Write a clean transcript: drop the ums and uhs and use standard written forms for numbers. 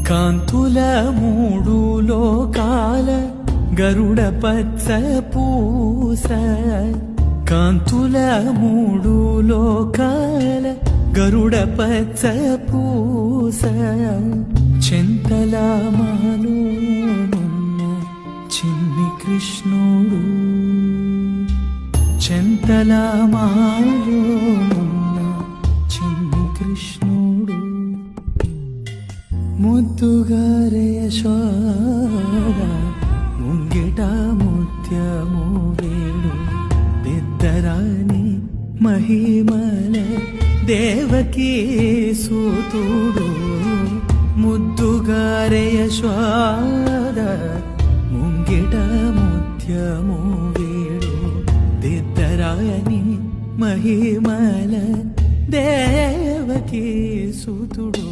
కాంతుల మూడు లోకాల గరుడ పచ్చ పూస, కాంతుల మూడు లోకాల గరుడ పచ్చ పూస, చింతల మాలోనున్న చిన్ని కృష్ణుడు, చింతల మాలోనున్న చిన్ని కృష్ణుడు, ముద్దుగారే యశోద ముంగిట ముత్యము వేడు, దిద్దరాని మహిమల దేవకీ సూతుడు, ముద్దుగారే యశోద ముంగిట ముత్యము వేడు, దిద్దరాని మహిమల దేవకీ సూతుడు.